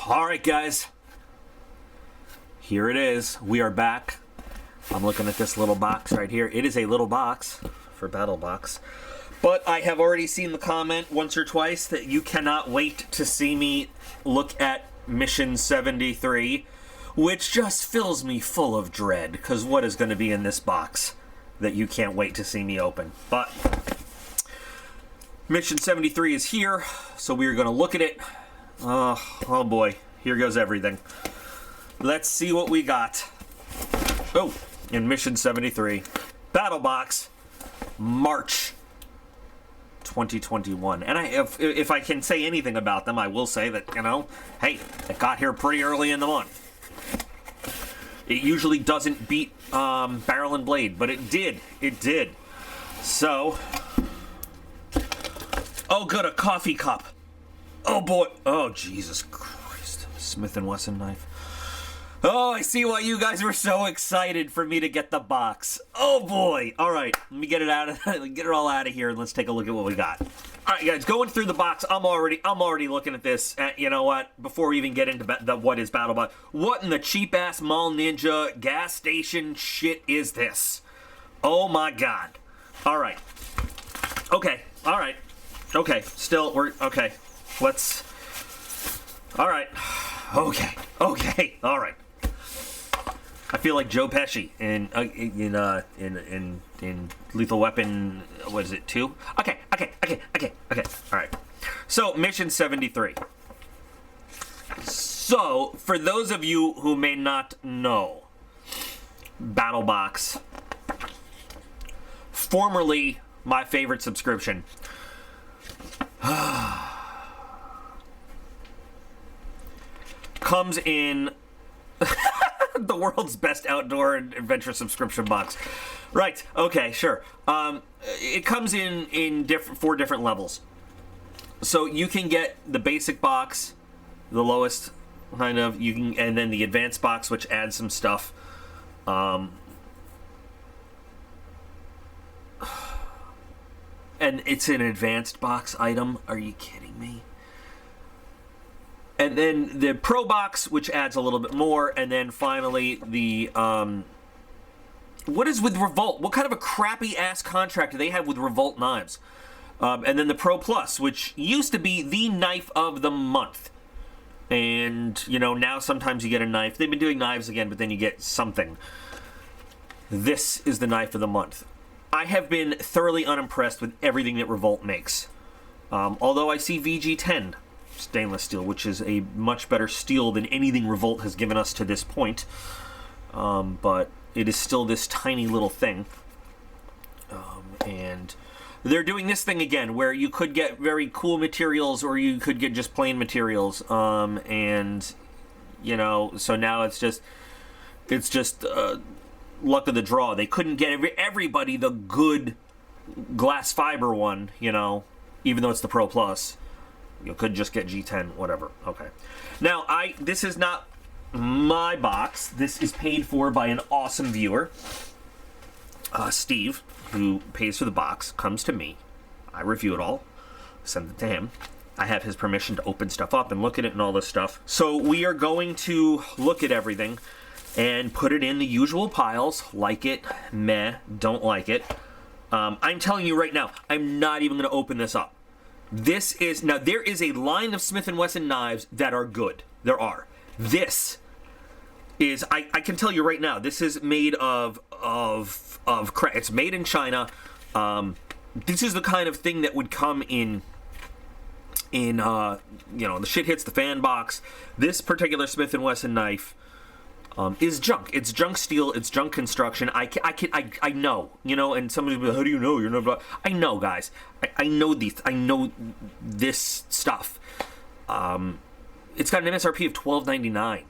Alright guys, here it is. We are back. I'm looking at this little box right here. It is a little box for Battlbox. But I have already seen the comment once or twice that you cannot wait to see me look at Mission 73, which just fills me full of dread, because what is going to be in this box that you can't wait to see me open? But Mission 73 is here, so we are going to look at it. Oh boy, here goes everything. Let's see what we got. Oh, in Mission 73, Battlbox, March 2021. And if I can say anything about them, I will say that, you know, hey, it got here pretty early in the month. It usually doesn't beat Barrel and Blade, but it did. It did. So, oh good, a coffee cup. Oh boy, oh Jesus Christ, Smith & Wesson knife. Oh, I see why you guys were so excited for me to get the box. Oh boy, all right, let me get it out of, get it all out of here and let's take a look at what we got. All right guys, going through the box, I'm already looking at this. You know what, before we even get into what is Battlebox, what in the cheap ass mall ninja gas station shit is this? Oh my God. All right, okay, all right, okay, still, we're, okay. Let's. All right. Okay. Okay. All right. I feel like Joe Pesci in Lethal Weapon. What is it? 2? Okay. Okay. Okay. Okay. Okay. All right. So Mission 73. So for those of you who may not know, Battlbox, formerly my favorite subscription. Comes in the world's best outdoor adventure subscription box. Right, okay, sure. It comes in 4 different levels. So you can get the basic box, the lowest kind of, you can, and then the advanced box, which adds some stuff. And it's an advanced box item. Are you kidding me? And then the Pro Box, which adds a little bit more, and then finally the, what is with Revolt? What kind of a crappy-ass contract do they have with Revolt knives? And then the Pro Plus, which used to be the knife of the month. And, you know, now sometimes you get a knife. They've been doing knives again, but then you get something. This is the knife of the month. I have been thoroughly unimpressed with everything that Revolt makes. Although I see VG10 stainless steel, which is a much better steel than anything Revolt has given us to this point. But it is still this tiny little thing. And they're doing this thing again, where you could get very cool materials, or you could get just plain materials. And, you know, so now it's just luck of the draw. They couldn't get everybody the good glass fiber one, you know, even though it's the Pro Plus. You could just get G10, whatever. Okay. Now, this is not my box. This is paid for by an awesome viewer. Steve, who pays for the box, comes to me. I review it all, send it to him. I have his permission to open stuff up and look at it and all this stuff. So we are going to look at everything and put it in the usual piles. Like it, meh, don't like it. I'm telling you right now, I'm not even going to open this up. This is, now there is a line of Smith & Wesson knives that are good. There are. This is, I can tell you right now, this is made of it's made in China. This is the kind of thing that would come in you know, the shit hits the fan box. This particular Smith & Wesson knife is junk. It's junk steel. It's junk construction. I know, you know, and somebody's like, how do you know? You're not. I know, guys. I know these. I know this stuff. It's got an MSRP of $12.99,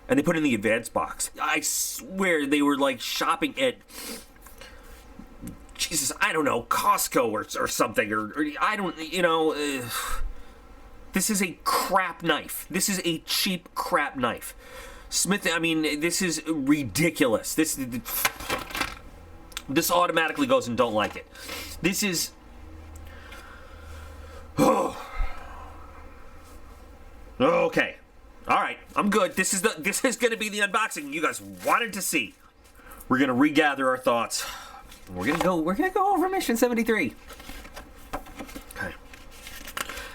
and they put it in the advanced box. I swear they were like shopping at, Jesus, I don't know, Costco or something, or I don't, you know. This is a crap knife. This is a cheap crap knife. Smith, I mean, this is ridiculous. This automatically goes and don't like it. This is... Oh. Okay. I'm good. This is going to be the unboxing you guys wanted to see. We're going to regather our thoughts. We're going to go over mission 73. Okay.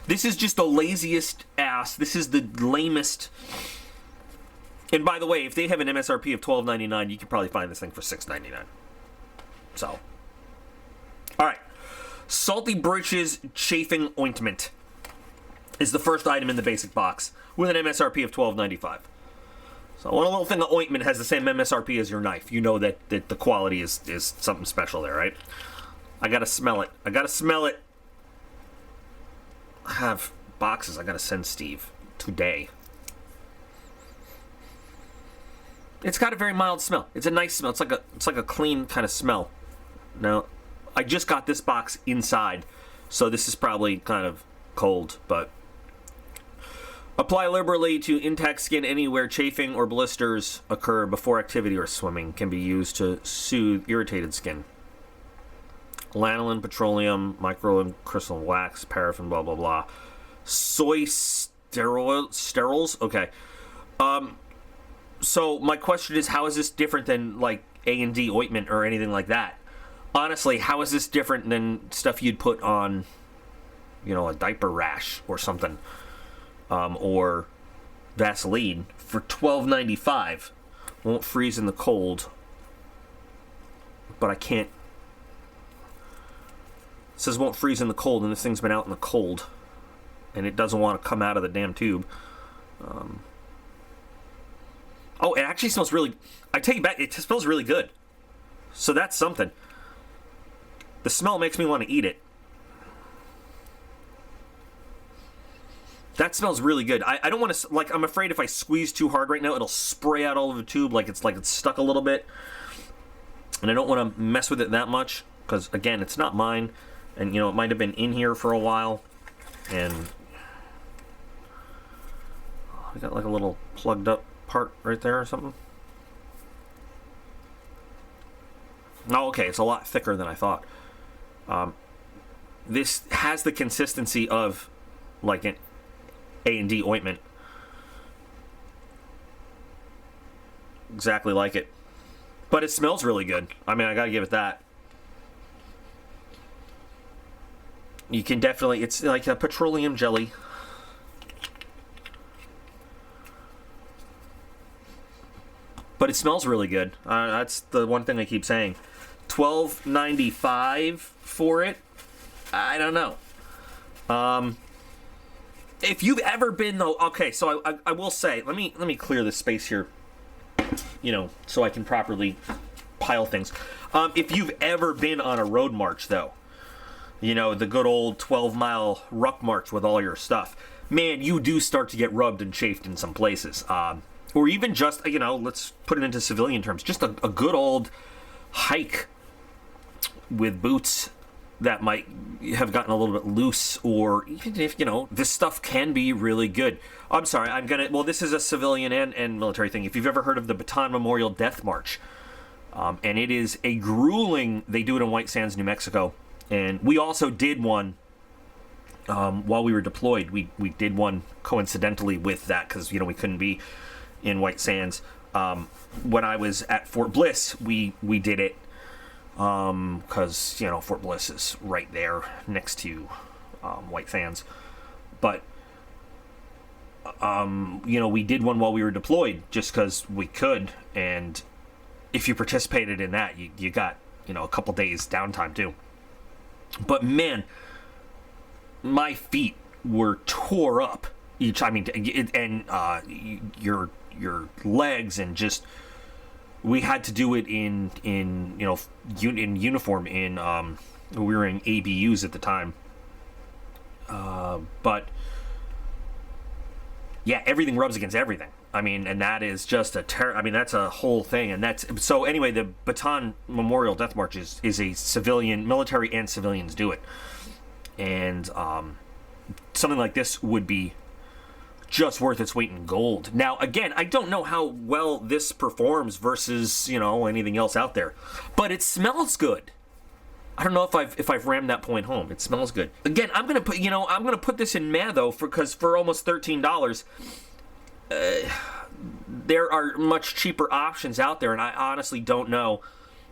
This is just the laziest ass. This is the lamest. And by the way, if they have an MSRP of $12.99, you can probably find this thing for $6.99. So, all right. Salty Britches Chafing Ointment is the first item in the basic box with an MSRP of $12.95. So when a little thing of ointment has the same MSRP as your knife, you know that the quality is something special there, right? I gotta smell it. I have boxes I gotta send Steve today. It's got a very mild smell. It's a nice smell. It's like a clean kind of smell. Now, I just got this box inside, so this is probably kind of cold, but apply liberally to intact skin anywhere chafing or blisters occur before activity or swimming. Can be used to soothe irritated skin. Lanolin, petroleum, micro and crystal wax, paraffin, blah, blah, blah. Soy sterols? Okay. So my question is, how is this different than like A&D ointment or anything like that? Honestly, how is this different than stuff you'd put on, a diaper rash or something? Or Vaseline for $12.95. Won't freeze in the cold. But I can't. It says won't freeze in the cold, and this thing's been out in the cold. And it doesn't want to come out of the damn tube. Oh, it actually smells really... I take it back, it smells really good. So that's something. The smell makes me want to eat it. That smells really good. I don't want to... Like, I'm afraid if I squeeze too hard right now, it'll spray out all over the tube like it's stuck a little bit. And I don't want to mess with it that much. Because, again, it's not mine. And, it might have been in here for a while. And... I got like a little plugged up part right there or something. Oh, okay, it's a lot thicker than I thought. This has the consistency of like an A&D ointment. Exactly like it. But it smells really good. I mean, I gotta give it that. You can definitely, it's like a petroleum jelly. But it smells really good. That's the one thing I keep saying. $12.95 for it? I don't know. If you've ever been though, okay, so I will say, let me clear this space here, so I can properly pile things. If you've ever been on a road march though, the good old 12-mile ruck march with all your stuff, man, you do start to get rubbed and chafed in some places. Or even just, let's put it into civilian terms, just a good old hike with boots that might have gotten a little bit loose, or even if, this stuff can be really good. I'm sorry, this is a civilian and military thing. If you've ever heard of the Bataan Memorial Death March, and it is a grueling, they do it in White Sands, New Mexico, and we also did one while we were deployed. We did one coincidentally with that, because, we couldn't be in White Sands. When I was at Fort Bliss, we did it because Fort Bliss is right there next to White Sands. But we did one while we were deployed just because we could, and if you participated in that, you got a couple days downtime too. But man, my feet were tore up each. I mean, and your legs, and just we had to do it in uniform. We were in ABUs at the time, but yeah, everything rubs against everything. I mean, and that is just that's a whole thing. And that's so anyway, the Bataan Memorial Death March is a civilian, military and civilians do it, and something like this would be just worth its weight in gold. Now, again, I don't know how well this performs versus, anything else out there, but it smells good. I don't know if I've rammed that point home. It smells good. Again, I'm gonna put this in meh though, because for almost $13, there are much cheaper options out there, and I honestly don't know,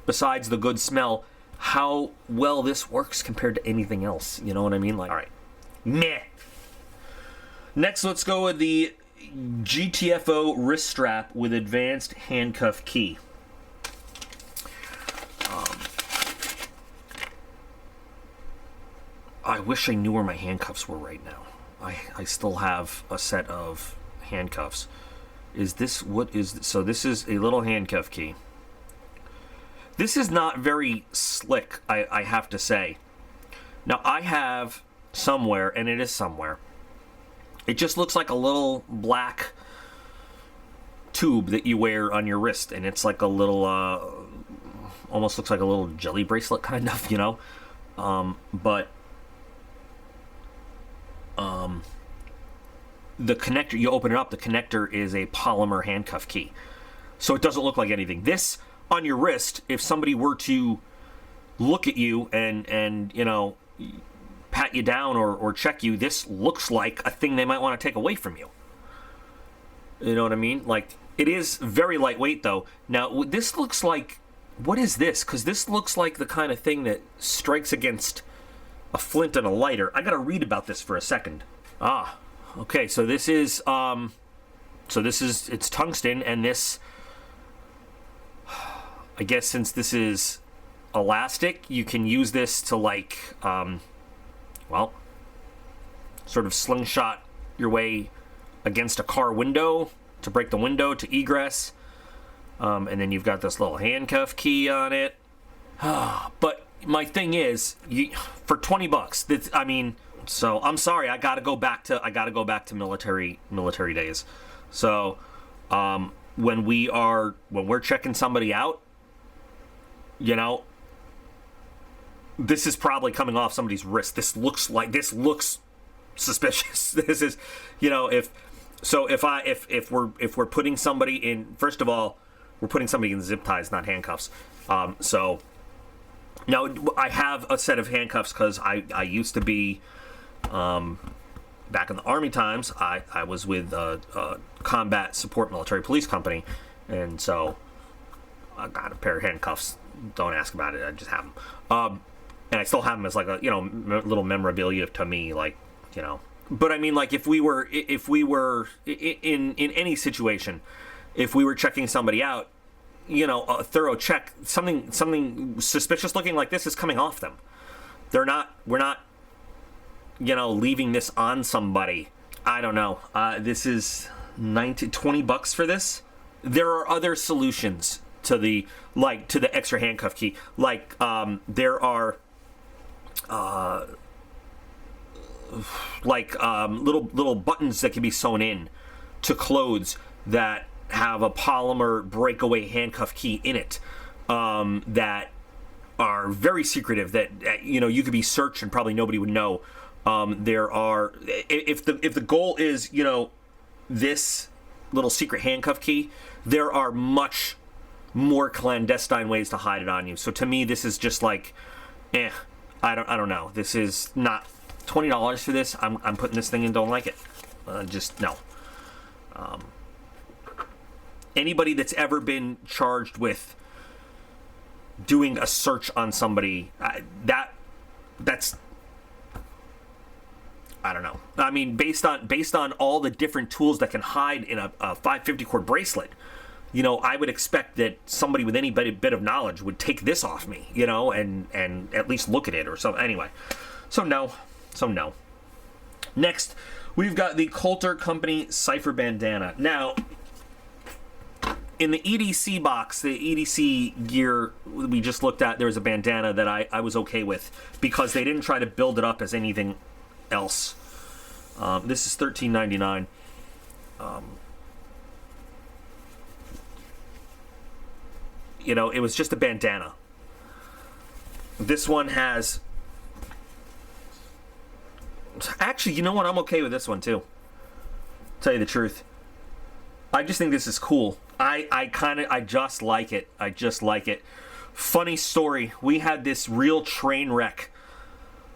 besides the good smell, how well this works compared to anything else. You know what I mean? Like, all right, meh. Next, let's go with the Gtfo wrist strap with advanced handcuff key. I wish I knew where my handcuffs were right now. I still have a set of handcuffs. Is this what is... So this is a little handcuff key. This is not very slick, I have to say. Now, I have somewhere, and it is somewhere, it just looks like a little black tube that you wear on your wrist, and it's like a little, almost looks like a little jelly bracelet, kind of, you know? The connector, you open it up, the connector is a polymer handcuff key. So it doesn't look like anything. This, on your wrist, if somebody were to look at you and you know, pat you down or check you, this looks like a thing they might want to take away from you. You know what I mean? Like, it is very lightweight, though. Now, this looks like... What is this? Because this looks like the kind of thing that strikes against a flint and a lighter. I gotta read about this for a second. Ah, okay, so this is... it's tungsten, and this... I guess since this is elastic, you can use this to, like, well, sort of slingshot your way against a car window to break the window to egress. And then you've got this little handcuff key on it. But my thing is, for $20, that's, I mean, so I'm sorry, I gotta go back to military days. So when we're checking somebody out, you know, this is probably coming off somebody's wrist. This looks suspicious. This is, you know, if we're putting somebody in, first of all, we're putting somebody in zip ties, not handcuffs. So now I have a set of handcuffs because I used to be, back in the Army times, I was with a combat support military police company, and so I got a pair of handcuffs. Don't ask about it. I just have them. And I still have them as like a, you know, little memorabilia to me, like, you know. But I mean, like, if we were in any situation, if we were checking somebody out, you know, a thorough check, something suspicious looking like this is coming off them. We're not, you know, leaving this on somebody. I don't know. This is $20 for this. There are other solutions to the extra handcuff key. Like, there are little buttons that can be sewn in to clothes that have a polymer breakaway handcuff key in it, that are very secretive, that you know, you could be searched and probably nobody would know. There are, if the goal is, you know, this little secret handcuff key, there are much more clandestine ways to hide it on you. So to me, this is just like, I don't know. This is not $20 for this. I'm putting this thing in. Don't like it. Just no. Anybody that's ever been charged with doing a search on somebody, that's, I don't know. I mean, based on all the different tools that can hide in a 550 cord bracelet, you know, I would expect that somebody with any bit of knowledge would take this off me, you know, and at least look at it or something. Anyway, so no. Next, we've got the Coulter Company Cypher Bandana. Now, in the EDC box, the EDC gear we just looked at, there was a bandana that I was okay with because they didn't try to build it up as anything else. This is $13.99. You know, it was just a bandana. This one has... Actually, you know what? I'm okay with this one, too. Tell you the truth. I just think this is cool. I just like it. I just like it. Funny story. We had this real train wreck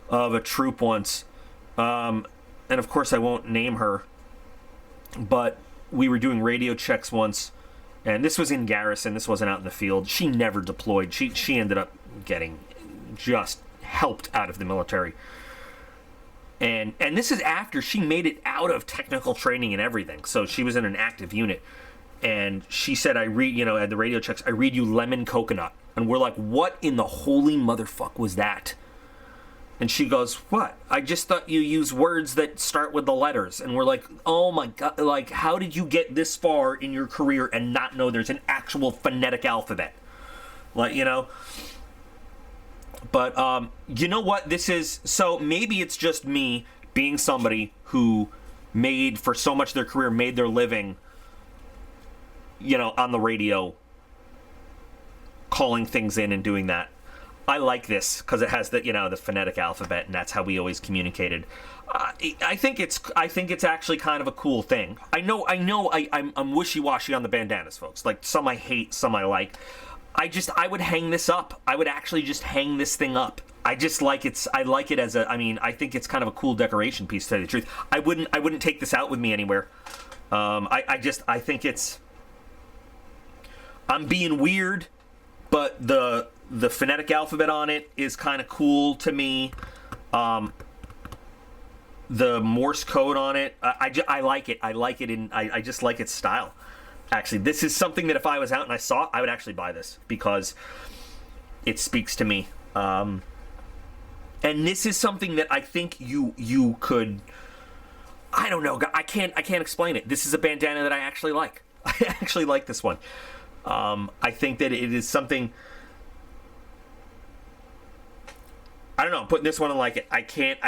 of a troop once. And, of course, I won't name her. But we were doing radio checks once, and this was in garrison. This wasn't out in the field. She never deployed. She ended up getting just helped out of the military. And this is after she made it out of technical training and everything. So she was in an active unit. And she said, I read, you know, at the radio checks, I read you lemon coconut. And we're like, what in the holy motherfuck was that? And she goes, what? I just thought you use words that start with the letters. And we're like, oh my God, like, how did you get this far in your career and not know there's an actual phonetic alphabet? Like, you know. But, you know what this is? So maybe it's just me being somebody who made, for so much of their career, made their living, you know, on the radio, calling things in and doing that. I like this because it has the, you know, the phonetic alphabet, and that's how we always communicated. I think it's actually kind of a cool thing. I'm wishy-washy on the bandanas, folks. Like, some I hate, some I like. I would hang this up. I would actually just hang this thing up. I like it as a, I mean, I think it's kind of a cool decoration piece, to tell you the truth. I wouldn't take this out with me anywhere. I think it's, I'm being weird, but the phonetic alphabet on it is kind of cool to me. The Morse code on it, I like it. I like it, and I just like its style. Actually, this is something that if I was out and I saw it, I would actually buy this because it speaks to me. And this is something that I think you could, I don't know, I can't explain it. This is a bandana that I actually like. I actually like this one. I think that it is something, I don't know, I'm putting this one on like it. I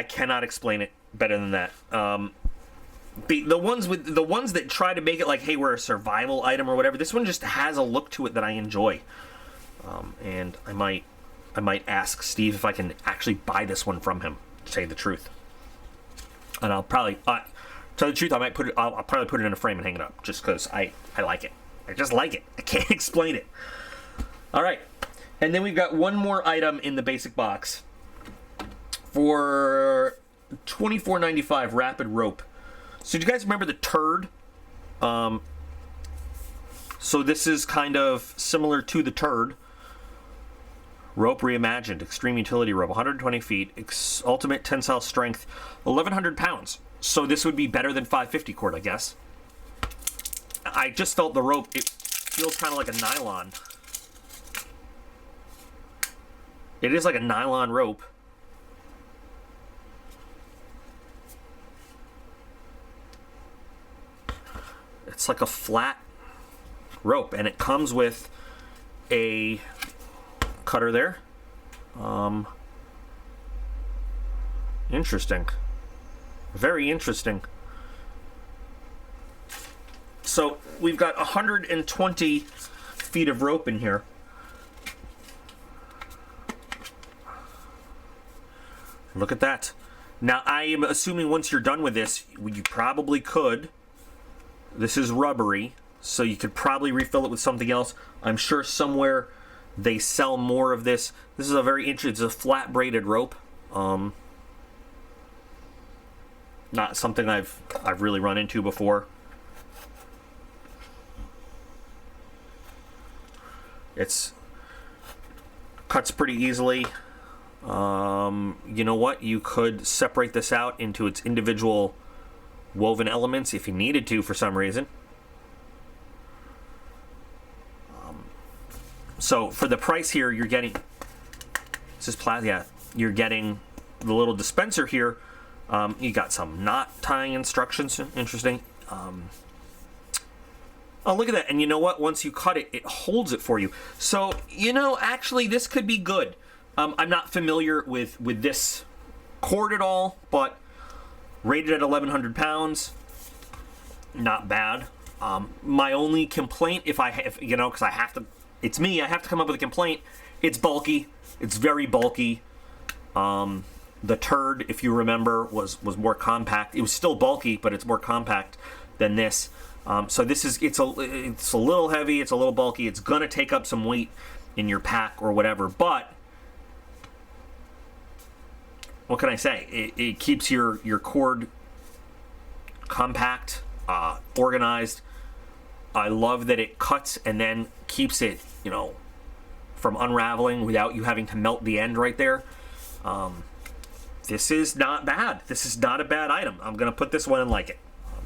cannot explain it better than that. The ones that try to make it like, hey, we're a survival item or whatever, this one just has a look to it that I enjoy. And I might ask Steve if I can actually buy this one from him, to tell you the truth. And I'll probably, tell you the truth, I'll probably put it in a frame and hang it up, just because I like it. I just like it. I can't explain it. All right. And then we've got one more item in the basic box. For $24.95, Rapid Rope. So do you guys remember the turd? So this is kind of similar to the turd. Rope reimagined, extreme utility rope, 120 feet, ultimate tensile strength, 1,100 pounds. So this would be better than 550 cord, I guess. I just felt the rope, it feels kind of like a nylon. It is like a nylon rope. It's like a flat rope, and it comes with a cutter there. Interesting. Very interesting. So we've got 120 feet of rope in here. Look at that. Now, I am assuming once you're done with this, you probably could. This is rubbery, so you could probably refill it with something else. I'm sure somewhere they sell more of this. This is a very interesting, it's a flat braided rope. Not something I've really run into before. It's cuts pretty easily. You know what? You could separate this out into its individual woven elements if you needed to for some reason. So for the price here, you're getting, this is plastic. Yeah, you're getting the little dispenser here. You got some knot tying instructions. Interesting. Oh, look at that. And you know what? Once you cut it, it holds it for you. So, you know, actually, this could be good. I'm not familiar with this cord at all, but rated at 1,100 pounds, not bad. My only complaint, you know, because I have to, it's me, I have to come up with a complaint. It's bulky. It's very bulky. The turd, if you remember, was more compact. It was still bulky, but it's more compact than this. So this is, it's a little heavy, it's a little bulky, it's gonna take up some weight in your pack or whatever, but what can I say? It keeps your cord compact, organized. I love that it cuts and then keeps it, you know, from unraveling without you having to melt the end right there. This is not bad. This is not a bad item. I'm going to put this one and like it.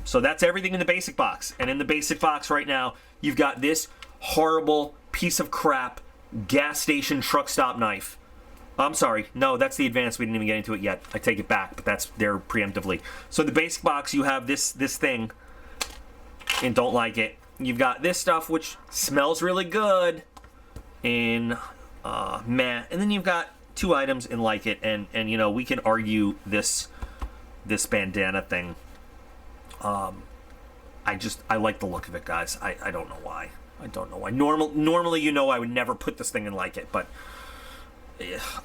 So that's everything in the basic box. And in the basic box right now, you've got this horrible piece of crap gas station truck stop knife. I'm sorry. No, that's the advanced. We didn't even get into it yet. I take it back, but that's there preemptively. So the basic box, you have this thing and don't like it. You've got this stuff, which smells really good in meh. And then you've got two items in like it. And you know, we can argue this bandana thing. I like the look of it, guys. I don't know why. I don't know why. Normally, you know, I would never put this thing in like it, but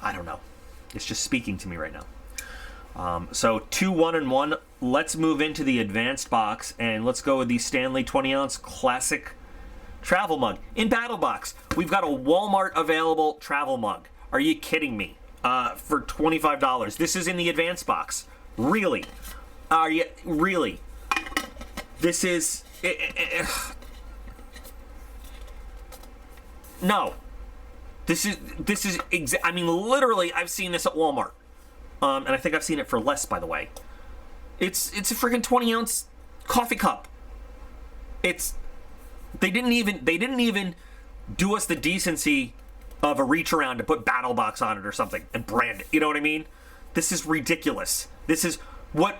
I don't know. It's just speaking to me right now. So 2, 1, and 1. Let's move into the advanced box, and let's go with the Stanley 20-ounce classic travel mug. In Battlbox, we've got a Walmart available travel mug. Are you kidding me? For $25. This is in the advanced box. Really? Are you really? This is no. This is I mean, literally, I've seen this at Walmart, and I think I've seen it for less, by the way. It's a freaking 20-ounce coffee cup. They didn't even do us the decency of a reach around to put Battlbox on it or something and brand it. You know what I mean? This is ridiculous. This is what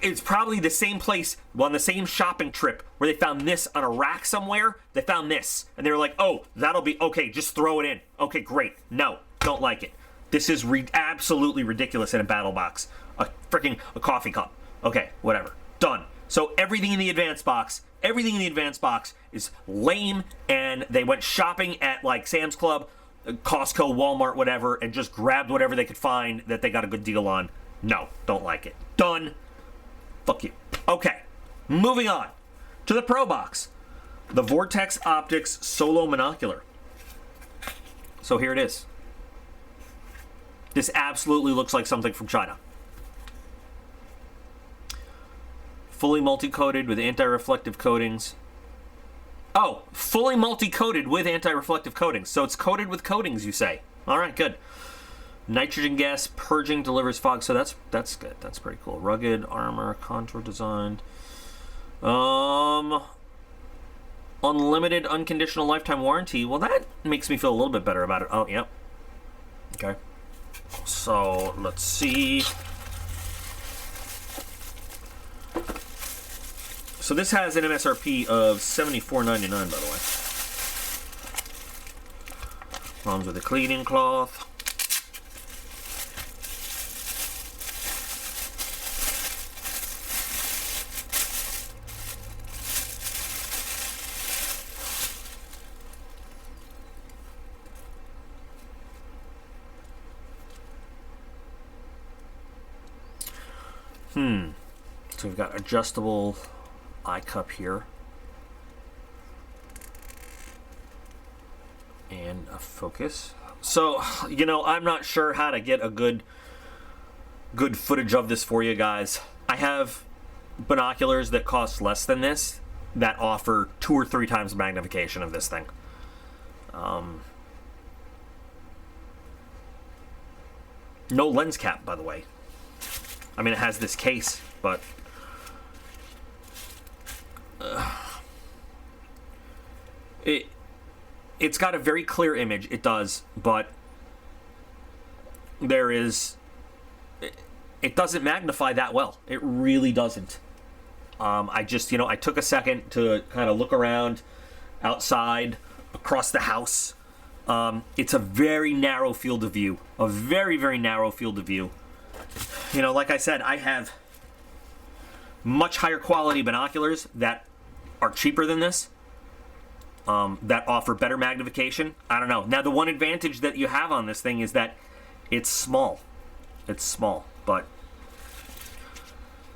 it's probably the same place on the same shopping trip where they found this on a rack somewhere. They found this and they were like, oh, that'll be okay, just throw it in. Okay, great. No, don't like it. This is absolutely ridiculous in a Battlbox. A coffee cup. Okay, whatever. Done. So everything in the advanced box is lame, and they went shopping at like Sam's Club, Costco, Walmart, whatever, and just grabbed whatever they could find that they got a good deal on. No, don't like it. Done. Fuck you. Okay, moving on to the Pro Box. The Vortex Optics Solo Monocular. So here it is. This absolutely looks like something from China. Fully multi-coated with anti-reflective coatings. Oh, fully multi-coated with anti-reflective coatings. So it's coated with coatings, you say. All right, good. Nitrogen gas purging delivers fog. So that's good. That's pretty cool. Rugged armor, contour designed. Unlimited unconditional lifetime warranty. Well, that makes me feel a little bit better about it. Oh, yep. Okay. So let's see. So this has an MSRP of $74.99, by the way. Comes with a cleaning cloth. So we've got adjustable eye cup here. And a focus. So, you know, I'm not sure how to get a good footage of this for you guys. I have binoculars that cost less than this that offer 2 or 3 times the magnification of this thing. No lens cap, by the way. I mean, it has this case, but it's got a very clear image. It does, but it doesn't magnify that well. It really doesn't. I just, you know, I took a second to kind of look around outside, across the house. It's a very narrow field of view. A very, very narrow field of view. You know, like I said, I have much higher quality binoculars that are cheaper than this, that offer better magnification. I don't know. Now, the one advantage that you have on this thing is that it's small. It's small, but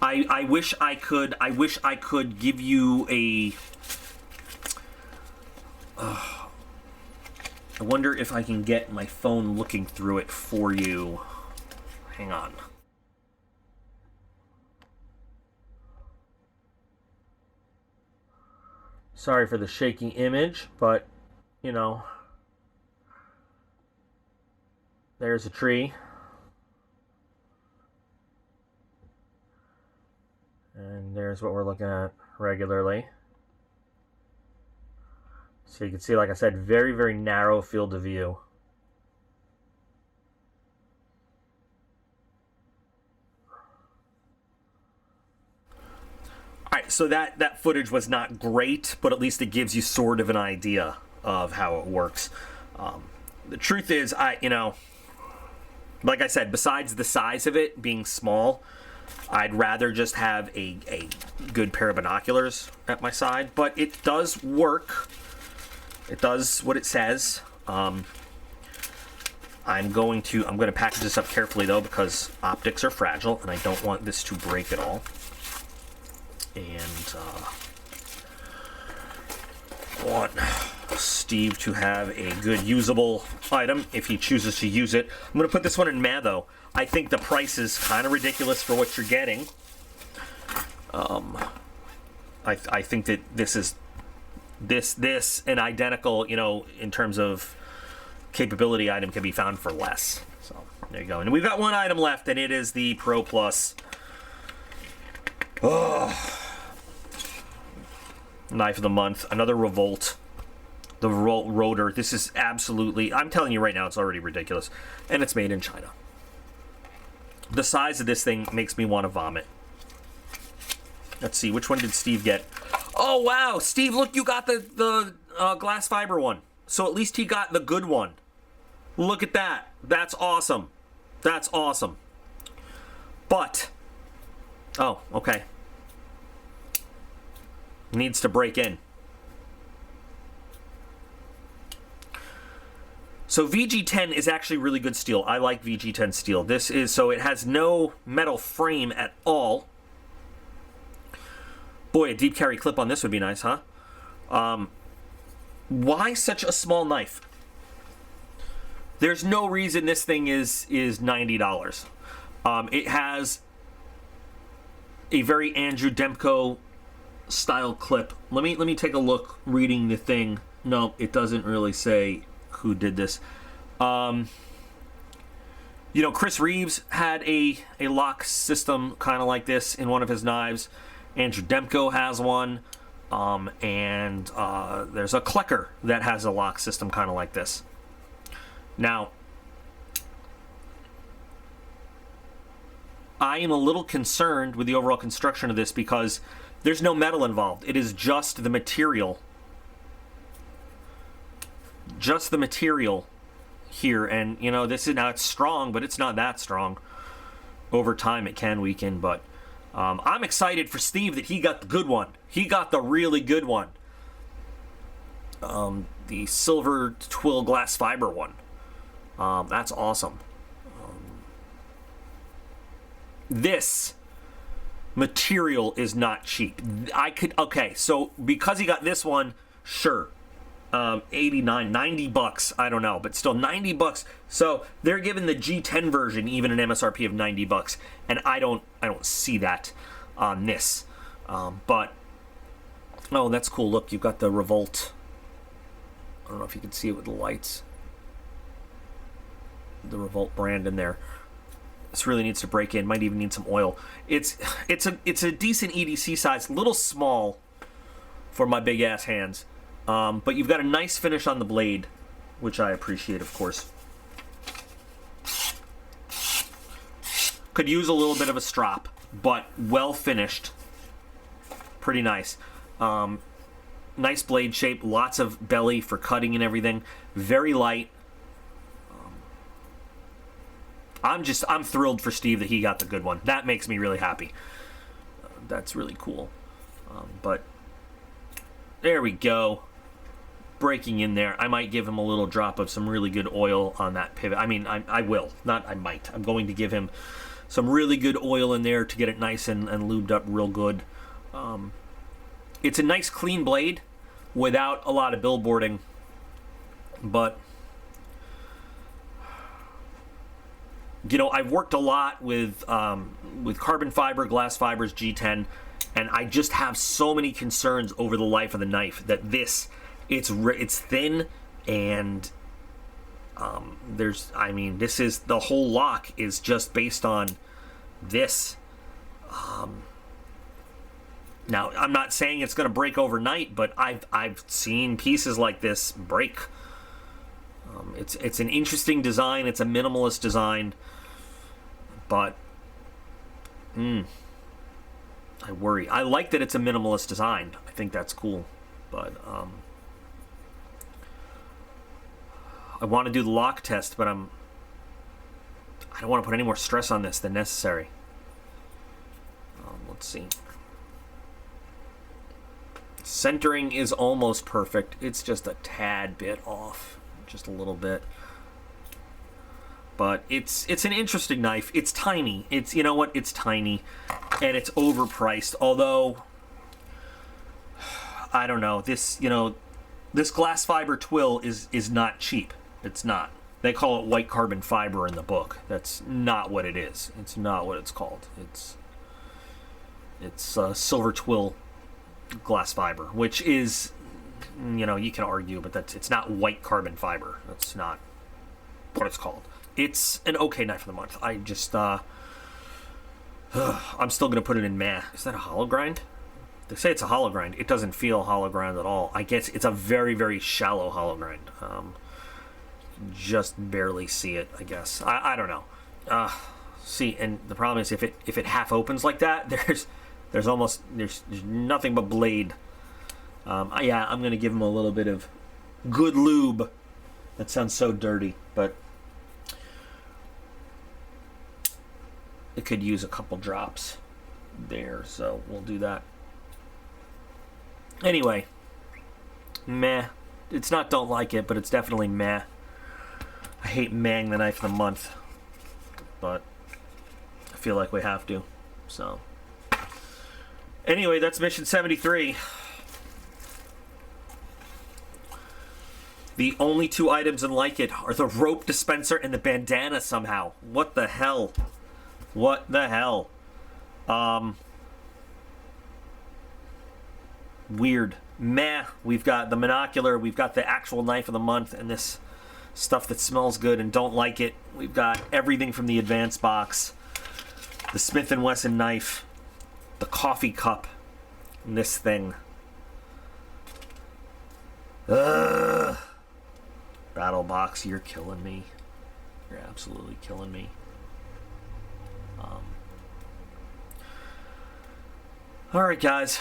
I wish I could give you a. I wonder if I can get my phone looking through it for you. Hang on. Sorry for the shaky image, but, you know, there's a tree. And there's what we're looking at regularly. So you can see, like I said, very, very narrow field of view. Alright, so that footage was not great, but at least it gives you sort of an idea of how it works. The truth is, like I said, besides the size of it being small, I'd rather just have a good pair of binoculars at my side, but it does work. It does what it says. I'm going to package this up carefully though, because optics are fragile and I don't want this to break at all. And want Steve to have a good usable item if he chooses to use it. I'm going to put this one in meh though. I think the price is kind of ridiculous for what you're getting. I think that this is this and identical, in terms of capability item can be found for less. So there you go. And we've got one item left, and it is the Pro Plus. Knife of the month. Another Revolt. The Revolt rotor. This is absolutely, I'm telling you right now, it's already ridiculous. And it's made in China. The size of this thing makes me want to vomit. Let's see, which one did Steve get? Oh, wow! Steve, look, you got the glass fiber one. So at least he got the good one. Look at that. That's awesome. That's awesome. But, oh, okay. Needs to break in. So VG10 is actually really good steel. I like VG10 steel. This is, so it has no metal frame at all. Boy, a deep carry clip on this would be nice, huh? Why such a small knife? There's no reason this thing is $90. It has a very Andrew Demko style clip. Let me take a look reading the thing. No, it doesn't really say who did this. Chris Reeves had a lock system kind of like this in one of his knives. Andrew Demko has one. And there's a Klecker that has a lock system kind of like this. Now, I am a little concerned with the overall construction of this because there's no metal involved. It is just the material. Just the material here. And, this is, now it's strong, but it's not that strong. Over time, it can weaken, but I'm excited for Steve that he got the good one. He got the really good one. The silver twill glass fiber one. That's awesome. This material is not cheap. Okay, so because he got this one, sure. 89, 90 bucks, I don't know, but still 90 bucks. So they're giving the G10 version even an MSRP of 90 bucks, and I don't see that on this. But oh, that's cool. Look, you've got the Revolt. I don't know if you can see it with the lights. The Revolt brand in there. This really needs to break in. Might even need some oil. It's a decent EDC size, a little small for my big ass hands. But you've got a nice finish on the blade, which I appreciate, of course. Could use a little bit of a strop, but well finished. Pretty nice. Nice blade shape, lots of belly for cutting and everything. Very light. I'm thrilled for Steve that he got the good one. That makes me really happy. That's really cool. But there we go. Breaking in there. I might give him a little drop of some really good oil on that pivot. I mean, I will. Not I might. I'm going to give him some really good oil in there to get it nice and lubed up real good. It's a nice clean blade without a lot of billboarding, but I've worked a lot with carbon fiber, glass fibers, G10, And I just have so many concerns over the life of the knife that it's thin, and this is, the whole lock is just based on this. Now, I'm not saying it's going to break overnight, but I've seen pieces like this break. It's an interesting design. It's a minimalist design, but I worry. I like that it's a minimalist design. I think that's cool, but I want to do the lock test, but I don't want to put any more stress on this than necessary. Let's see. Centering is almost perfect. It's just a tad bit off, just a little bit. But it's an interesting knife. It's tiny. It's, you know what? It's tiny, and it's overpriced. Although, I don't know. This glass fiber twill is not cheap. It's not. They call it white carbon fiber in the book. That's not what it is. It's not what it's called. It's silver twill glass fiber, which is, you can argue, but it's not white carbon fiber. That's not what it's called. It's an okay knife of the month. I just, I'm still going to put it in meh. Is that a hollow grind? They say it's a hollow grind. It doesn't feel hollow grind at all. I guess it's a very, very shallow hollow grind. Just barely see it, I guess. I don't know. See, and the problem is if it half opens like that, there's nothing but blade. Yeah, I'm going to give him a little bit of good lube. That sounds so dirty, but it could use a couple drops there, so we'll do that. Anyway, meh. It's not don't like it, but it's definitely meh. I hate mehing the knife of the month, but I feel like we have to, so. Anyway, that's mission 73. The only two items in like it are the rope dispenser and the bandana somehow. What the hell? What the hell? Weird. Meh. We've got the monocular, we've got the actual knife of the month, and this stuff that smells good and don't like it. We've got everything from the advanced box, the Smith & Wesson knife, the coffee cup, and this thing. Ugh. Battlbox, you're killing me. You're absolutely killing me. Alright guys,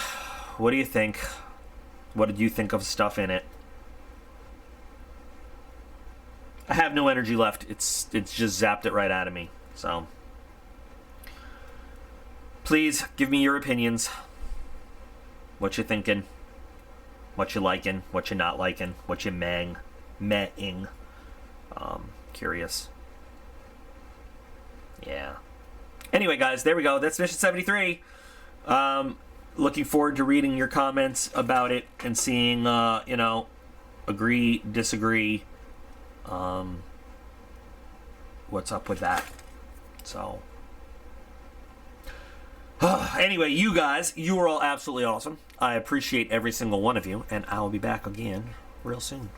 what do you think? What did you think of stuff in it? I have no energy left. It's just zapped it right out of me. So please give me your opinions. What you thinking? What you liking? What you not liking? What you mehing? Curious. Yeah. Anyway, guys, there we go. That's mission 73. Looking forward to reading your comments about it and seeing, agree, disagree, what's up with that. So, anyway, you guys, you are all absolutely awesome. I appreciate every single one of you, and I'll be back again real soon.